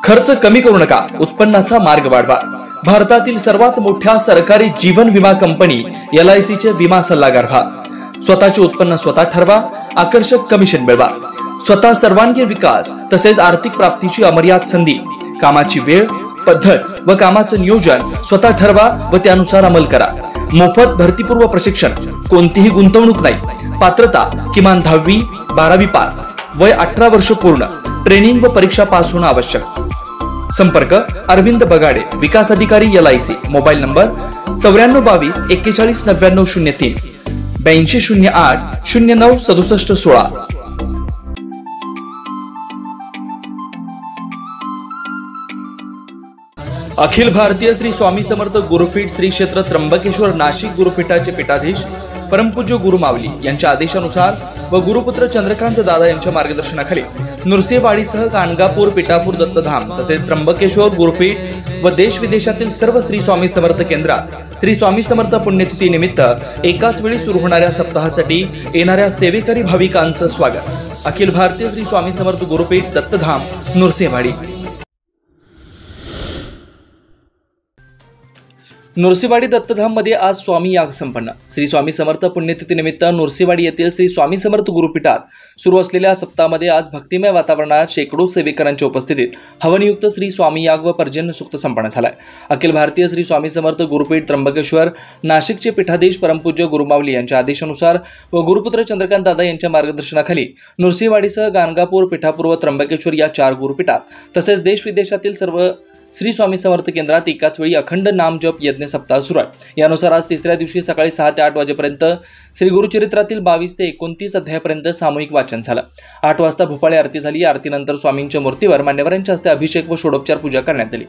खर्च कमी करू नका, उत्पन्नाचा मार्ग वाढवा। भारतातील सर्वात मोठ्या सरकारी जीवन विमा कंपनी LIC चे विमा सल्लागार व्हा। स्वतःचे उत्पन्न स्वतः ठरवा, आकर्षक कमिशन मिळवा। स्वतः सर्वांगीण विकास तसेच आर्थिक प्राप्तीची अमर्याद संधी, कामाची वेळ, पद्धत व कामाचे नियोजन स्वतः ठरवा व त्यानुसार अंमल करा। मोफत भरतीपूर्व प्रशिक्षण, कोणतीही गुंतवणूक नाही। पात्रता किमान 10वी 12वी पास, वय 18 वर्ष पूर्ण, ट्रेनिंग व परीक्षा पास होणे आवश्यक। संपर्क अरविंद बगाडे, विकास अधिकारी LIC। Mobile number 9422 41 99 03 82 08 09 67 16। Akhil Bharatiya Shri Swami Samarth Gurupeeth Shri क्षेत्र त्र्यंबकेश्वर नाशिक गुरुपीठाचे पीठाधीश परमपूज्य गुरु माऊली यांच्या आदेशानुसार व गुरुपुत्र चंद्रकांत दादा यांच्या मार्गदर्शनाखाली नृसिंहवाडीसह गाणगापूर, पिठापूर, दत्तधाम तसेच त्र्यंबकेश्वर गुरुपीठ व देश विदेशातील सर्व श्री स्वामी समर्थ केंद्रात श्री स्वामी समर्थ पुण्यतिथी निमित्त एकाच वेळी सुरू होणाऱ्या सप्ताहासाठी येणाऱ्या सेवेकरी भाविकांचं स्वागत। अखिल भारतीय श्री स्वामी समर्थ गुरुपीठ, दत्तधाम, नृसिंहवाडी। नृसिंहवाडी दत्तधाम मध्ये आज स्वामी याग संपन्न। श्री स्वामी समर्थ पुण्यतिथी निमित्त नृसिंहवाडी येथील श्री स्वामी समर्थ गुरुपीठात सुरू असलेल्या सप्ताहामध्ये आज भक्तिमय वातावरणात शेकडो सेवेकरांच्या उपस्थितीत हवनयुक्त श्री स्वामी याग व पर्जन्य सूक्त संपन्न झालाय। अखिल भारतीय श्री स्वामी समर्थ गुरुपीठ त्र्यंबकेश्वर नाशिकचे पीठाधीश परमपूज्य गुरुमाऊली यांच्या आदेशानुसार व गुरुपुत्र चंद्रकांत दादा यांच्या मार्गदर्शनाखाली नृसिंहवाडीसह गाणगापूर, पिठापूर व त्र्यंबकेश्वर या 4 गुरुपीठात तसेच देश विदेशातील सर्व श्री स्वामी समर्थ केंद्रात एकाच वेळी अखंड नाम जप यज्ञ सप्ताह सुरू आहे। यानुसार आज तिसऱ्या दिवशी सकाळी 6 ते 8 वाजेपर्यंत श्री गुरुचरित्रातील 22 ते 29 अध्यायापर्यंत सामूहिक वाचन झालं। 8 वाजता भूपाळी आरती झाली। आरतीनंतर स्वामींच्या मूर्तीवर मान्यवरांच्या हस्ते अभिषेक व षोडोपचार पूजा करण्यात आली।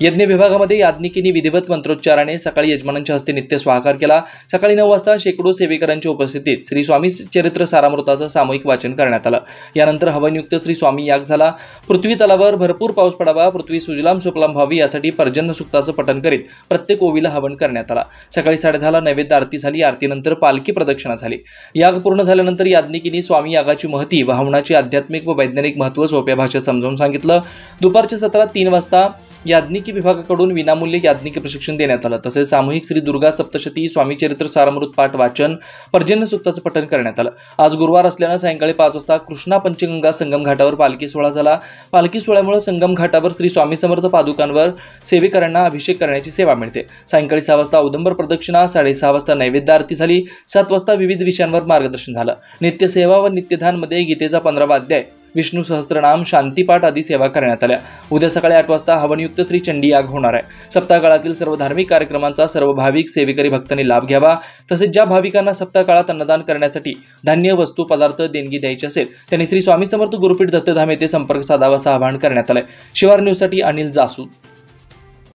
यज्ञ विभागामध्ये याज्ञिकींनी विधिवत मंत्रोच्चाराने सकाळी यजमानांच्या हस्ते नित्य स्वाहाकार केला। सकाळी 9 वाजता शेकडो सेवेकरांच्या उपस्थितीत श्री स्वामी चरित्र सारामृताचं सामूहिक वाचन करण्यात आलं। यानंतर हवनयुक्त श्री स्वामी याग झाला। पृथ्वी तलावर भरपूर पाऊस पडावा, पृथ्वी सुजलाम सुफलाम व्हावी यासाठी पर्जन्य सूक्ताचं पठण करीत प्रत्येक ओवीला हवन करण्यात आला। सकाळी 10:30 नैवेद्य आरती झाली। आरतीनंतर पालखी प्रदक्षिणा झाली। याग पूर्ण झाल्यानंतर याज्ञिकींनी स्वामी यागाची महती व हवनाची आध्यात्मिक व वैज्ञानिक महत्त्व सोप्या भाषेत समजावून सांगितलं। दुपारच्या सत्रात 3 वाजता याज्ञिकी विभागाकडून विनामूल्य याज्ञिकी प्रशिक्षण देण्यात आलं। तसेच सामूहिक श्री दुर्गा सप्तशती, स्वामी चरित्र सारामृत पाठ वाचन, पर्जन्य सूक्ताचं पठण करण्यात आलं। आज गुरुवार असल्यानं सायंकाळी 5 वाजता कृष्णा पंचगंगा संगम घाटावर पालखी सोहळा झाला। पालखी सोहळ्यामुळे संगम घाटावर श्री स्वामी समर्थ पादुकांवर सेवेकरांना अभिषेक करण्याची सेवा मिळते। सायंकाळी 6 वाजता औदंबर प्रदक्षिणा, 6:30 वाजता नैवेद्य आरती झाली। 7 वाजता विविध विषयांवर मार्गदर्शन झालं। नित्यसेवा व नित्यध्यानमध्ये गीतेचा 15वा अध्याय, विष्णू सहस्त्रनाम, शांतीपाठ आदी सेवा करण्यात आल्या। उद्या सकाळी 8 वाजता हवनयुक्त श्री चंडी याग होणार आहे। सप्ताह काळातील सर्व धार्मिक कार्यक्रमांचा सर्व भाविक सेवेकरी भक्तांनी लाभ घ्यावा। तसेच ज्या भाविकांना सप्ताह काळात अन्नदान करण्यासाठी धान्य, वस्तू, पदार्थ देणगी द्यायची असेल त्यांनी श्री स्वामी समर्थ गुरुपीठ दत्तधाम येथे संपर्क साधावा असं आवाहन करण्यात आलंय। शिवार न्यूजसाठी अनिल जासूद।